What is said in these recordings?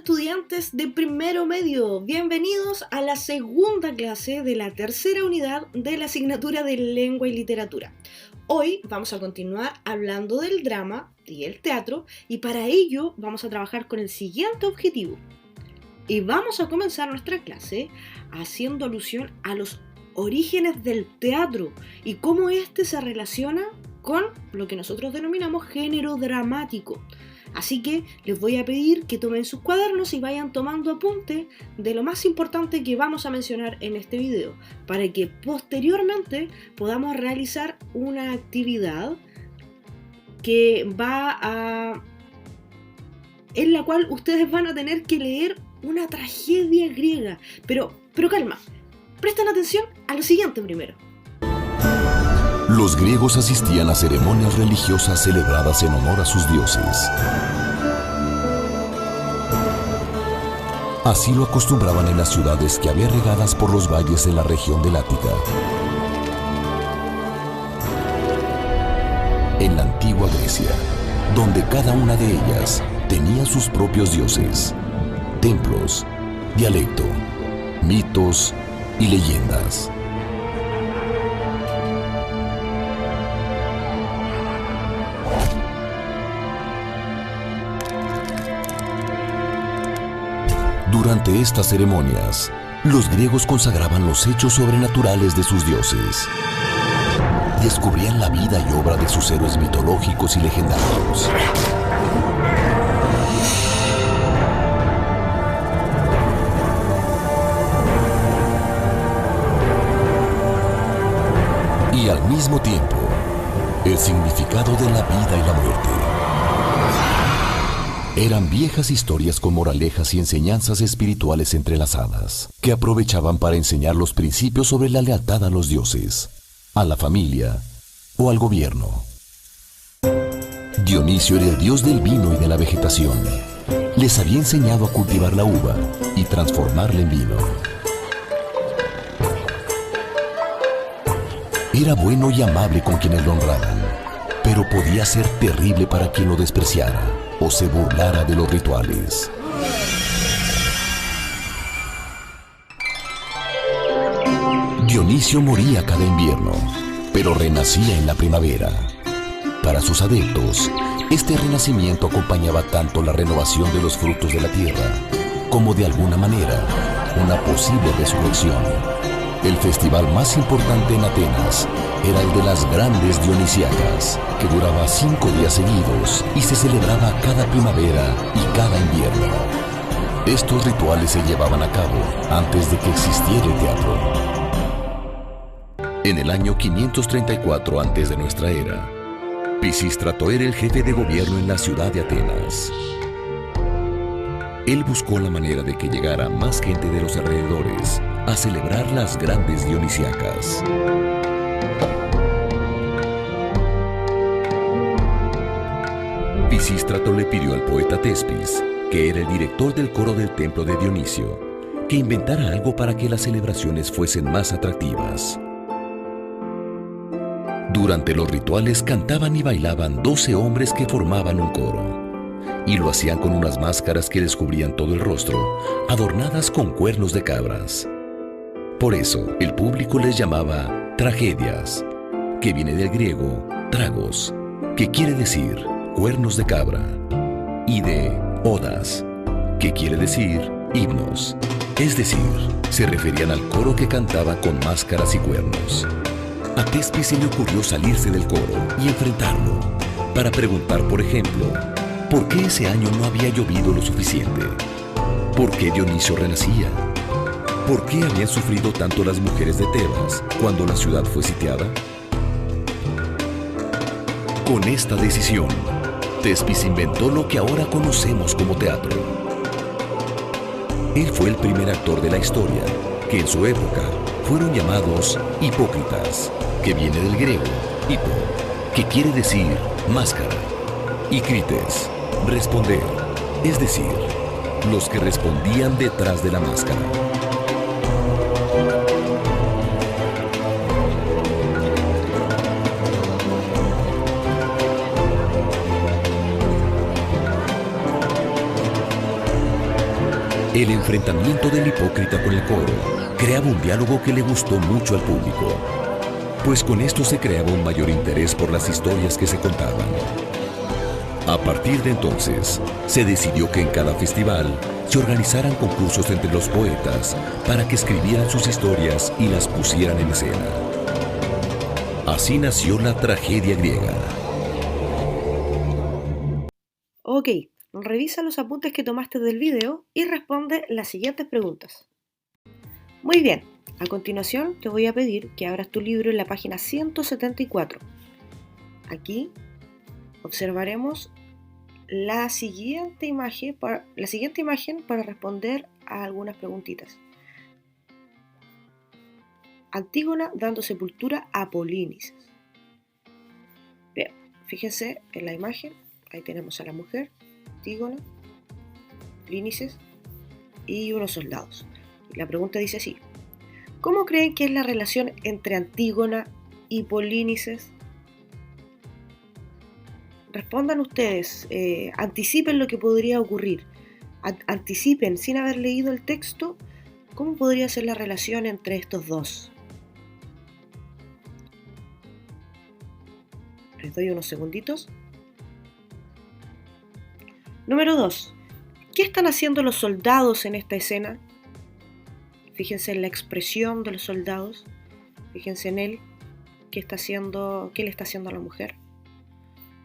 estudiantes de primero medio, bienvenidos a la segunda clase de la tercera unidad de la asignatura de Lengua y Literatura. Hoy vamos a continuar hablando del drama y el teatro y para ello vamos a trabajar con el siguiente objetivo. Y vamos a comenzar nuestra clase haciendo alusión a los orígenes del teatro y cómo éste se relaciona con lo que nosotros denominamos género dramático. Así que les voy a pedir que tomen sus cuadernos y vayan tomando apunte de lo más importante que vamos a mencionar en este video, para que posteriormente podamos realizar una actividad en la cual ustedes van a tener que leer una tragedia griega. Pero calma, presten atención a lo siguiente primero. Los griegos asistían a ceremonias religiosas celebradas en honor a sus dioses. Así lo acostumbraban en las ciudades que había regadas por los valles de la región del Ática. En la antigua Grecia, donde cada una de ellas tenía sus propios dioses, templos, dialecto, mitos y leyendas. Durante estas ceremonias, los griegos consagraban los hechos sobrenaturales de sus dioses. Descubrían la vida y obra de sus héroes mitológicos y legendarios. Y al mismo tiempo, el significado de la vida y la muerte. Eran viejas historias con moralejas y enseñanzas espirituales entrelazadas, que aprovechaban para enseñar los principios sobre la lealtad a los dioses, a la familia o al gobierno. Dionisio era el dios del vino y de la vegetación. Les había enseñado a cultivar la uva y transformarla en vino. Era bueno y amable con quienes lo honraban, pero podía ser terrible para quien lo despreciara o se burlara de los rituales. Dionisio moría cada invierno, pero renacía en la primavera. Para sus adeptos, este renacimiento acompañaba tanto la renovación de los frutos de la tierra, como de alguna manera, una posible resurrección. El festival más importante en Atenas era el de las grandes Dionisíacas, que duraba 5 días seguidos y se celebraba cada primavera y cada invierno. Estos rituales se llevaban a cabo antes de que existiera el teatro. En el año 534 antes de nuestra era, Pisístrato era el jefe de gobierno en la ciudad de Atenas. Él buscó la manera de que llegara más gente de los alrededores a celebrar las grandes Dionisíacas. Pisístrato le pidió al poeta Tespis, que era el director del coro del templo de Dionisio, que inventara algo para que las celebraciones fuesen más atractivas. Durante los rituales cantaban y bailaban 12 hombres que formaban un coro, y lo hacían con unas máscaras que les cubrían todo el rostro, adornadas con cuernos de cabras. Por eso, el público les llamaba tragedias, que viene del griego tragos, que quiere decir cuernos de cabra, y de odas, que quiere decir himnos. Es decir, se referían al coro que cantaba con máscaras y cuernos. A Tespis se le ocurrió salirse del coro y enfrentarlo, para preguntar, por ejemplo, ¿por qué ese año no había llovido lo suficiente? ¿Por qué Dionisio renacía? ¿Por qué habían sufrido tanto las mujeres de Tebas cuando la ciudad fue sitiada? Con esta decisión, Tespis inventó lo que ahora conocemos como teatro. Él fue el primer actor de la historia, que en su época fueron llamados hipócritas, que viene del griego hipo, que quiere decir máscara, y crites, responder, es decir, los que respondían detrás de la máscara. El enfrentamiento del hipócrita con el coro creaba un diálogo que le gustó mucho al público, pues con esto se creaba un mayor interés por las historias que se contaban. A partir de entonces, se decidió que en cada festival se organizaran concursos entre los poetas para que escribieran sus historias y las pusieran en escena. Así nació la tragedia griega. Ok, revisa los apuntes que tomaste del video y responde las siguientes preguntas. Muy bien, a continuación te voy a pedir que abras tu libro en la página 174. Aquí observaremos la siguiente imagen para responder a algunas preguntitas. Antígona dando sepultura a Polinices. Bien, fíjense en la imagen, ahí tenemos a la mujer, Antígona, Polinices y unos soldados. Y la pregunta dice así: ¿cómo creen que es la relación entre Antígona y Polinices? Respondan ustedes, anticipen lo que podría ocurrir, anticipen sin haber leído el texto cómo podría ser la relación entre estos dos. Les doy unos segunditos. Número 2. ¿Qué están haciendo los soldados en esta escena? Fíjense en la expresión de los soldados, fíjense en él, qué le está haciendo a la mujer.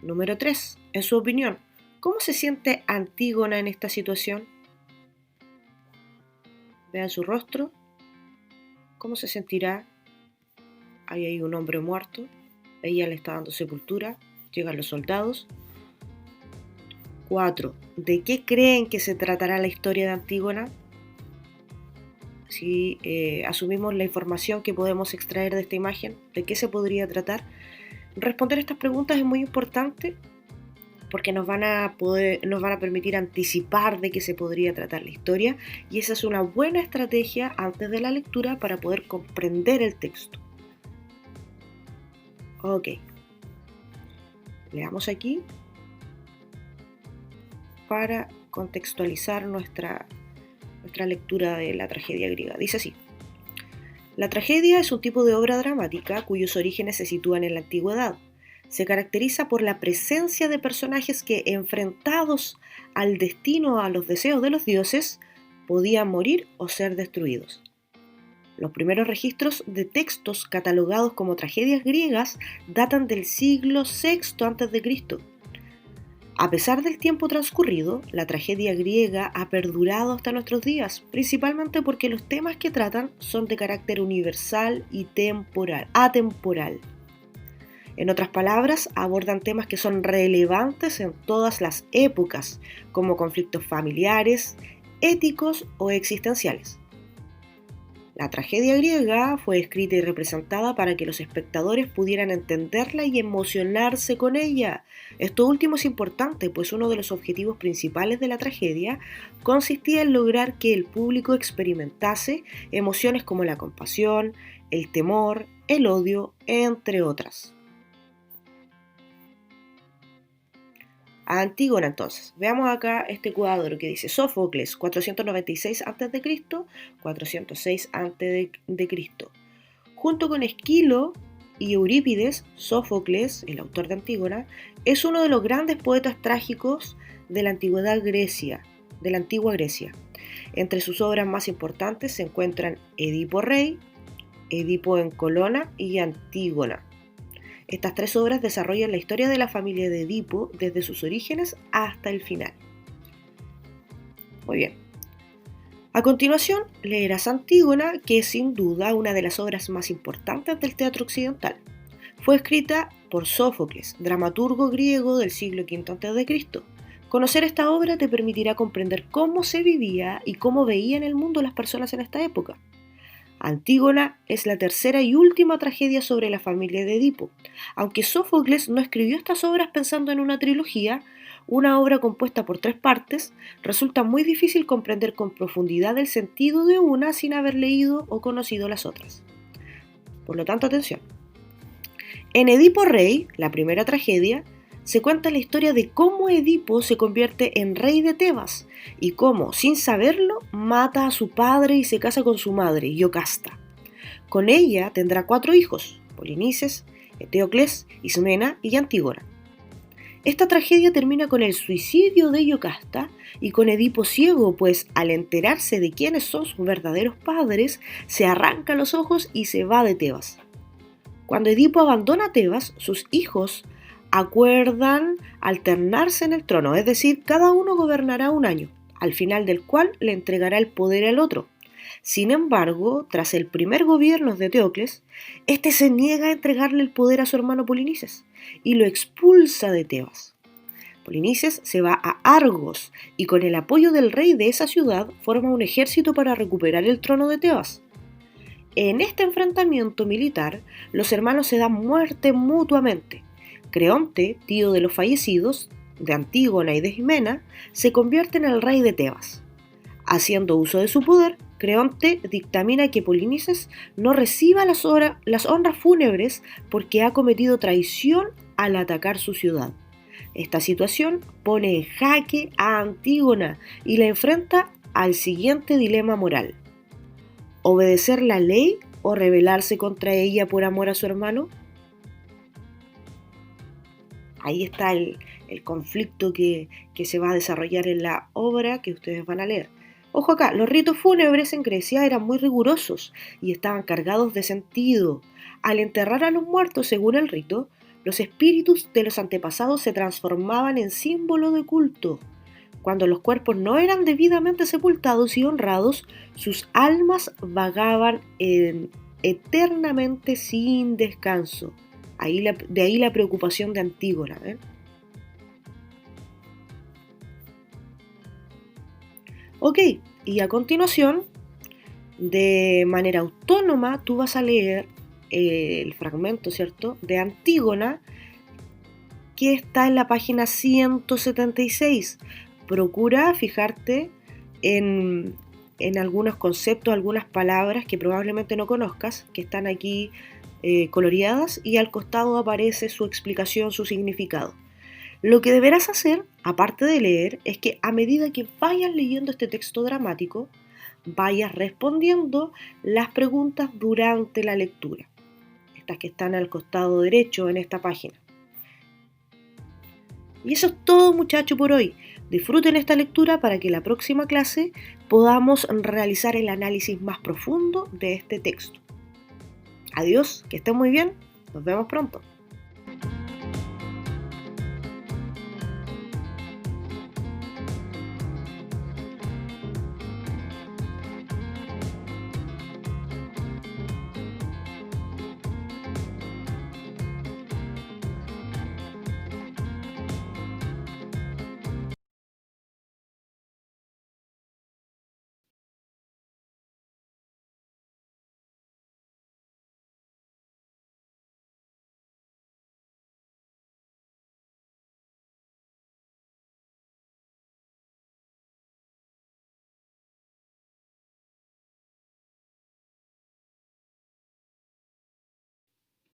Número 3. En su opinión, ¿cómo se siente Antígona en esta situación? Vean su rostro. ¿Cómo se sentirá? Ahí hay un hombre muerto. Ella le está dando sepultura. Llegan los soldados. 4. ¿De qué creen que se tratará la historia de Antígona? Si asumimos la información que podemos extraer de esta imagen, ¿de qué se podría tratar? Responder estas preguntas es muy importante porque nos van a permitir anticipar de qué se podría tratar la historia, y esa es una buena estrategia antes de la lectura para poder comprender el texto. Ok, leamos aquí para contextualizar nuestra lectura de la tragedia griega. Dice así: la tragedia es un tipo de obra dramática cuyos orígenes se sitúan en la antigüedad. Se caracteriza por la presencia de personajes que, enfrentados al destino o a los deseos de los dioses, podían morir o ser destruidos. Los primeros registros de textos catalogados como tragedias griegas datan del siglo VI a.C. A pesar del tiempo transcurrido, la tragedia griega ha perdurado hasta nuestros días, principalmente porque los temas que tratan son de carácter universal y atemporal. En otras palabras, abordan temas que son relevantes en todas las épocas, como conflictos familiares, éticos o existenciales. La tragedia griega fue escrita y representada para que los espectadores pudieran entenderla y emocionarse con ella. Esto último es importante, pues uno de los objetivos principales de la tragedia consistía en lograr que el público experimentase emociones como la compasión, el temor, el odio, entre otras. A Antígona entonces, veamos acá este cuadro que dice Sófocles, 496 a.C., 406 a.C. Junto con Esquilo y Eurípides, Sófocles, el autor de Antígona, es uno de los grandes poetas trágicos de la antigua Grecia. Entre sus obras más importantes se encuentran Edipo Rey, Edipo en Colona y Antígona. Estas tres obras desarrollan la historia de la familia de Edipo desde sus orígenes hasta el final. Muy bien. A continuación, leerás Antígona, que es sin duda una de las obras más importantes del teatro occidental. Fue escrita por Sófocles, dramaturgo griego del siglo V a.C. Conocer esta obra te permitirá comprender cómo se vivía y cómo veían el mundo las personas en esta época. Antígona es la tercera y última tragedia sobre la familia de Edipo. Aunque Sófocles no escribió estas obras pensando en una trilogía, una obra compuesta por 3 partes, resulta muy difícil comprender con profundidad el sentido de una sin haber leído o conocido las otras. Por lo tanto, atención. En Edipo Rey, la primera tragedia, se cuenta la historia de cómo Edipo se convierte en rey de Tebas y cómo, sin saberlo, mata a su padre y se casa con su madre, Iocasta. Con ella tendrá 4 hijos, Polinices, Eteocles, Ismena y Antígona. Esta tragedia termina con el suicidio de Iocasta y con Edipo ciego, pues al enterarse de quiénes son sus verdaderos padres, se arranca los ojos y se va de Tebas. Cuando Edipo abandona Tebas, sus hijos acuerdan alternarse en el trono, es decir, cada uno gobernará un año, al final del cual le entregará el poder al otro. Sin embargo, tras el primer gobierno de Eteocles, este se niega a entregarle el poder a su hermano Polinices y lo expulsa de Tebas. Polinices se va a Argos y con el apoyo del rey de esa ciudad forma un ejército para recuperar el trono de Tebas. En este enfrentamiento militar, los hermanos se dan muerte mutuamente. Creonte, tío de los fallecidos, de Antígona y de Ismena, se convierte en el rey de Tebas. Haciendo uso de su poder, Creonte dictamina que Polinices no reciba las honras fúnebres porque ha cometido traición al atacar su ciudad. Esta situación pone en jaque a Antígona y la enfrenta al siguiente dilema moral: ¿obedecer la ley o rebelarse contra ella por amor a su hermano? Ahí está el conflicto que se va a desarrollar en la obra que ustedes van a leer. Ojo acá, los ritos fúnebres en Grecia eran muy rigurosos y estaban cargados de sentido. Al enterrar a los muertos según el rito, los espíritus de los antepasados se transformaban en símbolo de culto. Cuando los cuerpos no eran debidamente sepultados y honrados, sus almas vagaban eternamente sin descanso. De ahí la preocupación de Antígona. Ok, y a continuación, de manera autónoma, tú vas a leer el fragmento, ¿cierto?, de Antígona, que está en la página 176. Procura fijarte en algunos conceptos, algunas palabras que probablemente no conozcas, que están aquí coloreadas, y al costado aparece su explicación, su significado. Lo que deberás hacer, aparte de leer, es que a medida que vayas leyendo este texto dramático, vayas respondiendo las preguntas durante la lectura, estas que están al costado derecho en esta página. Y eso es todo, muchachos, por hoy. Disfruten esta lectura para que la próxima clase podamos realizar el análisis más profundo de este texto. Adiós, que estén muy bien, nos vemos pronto.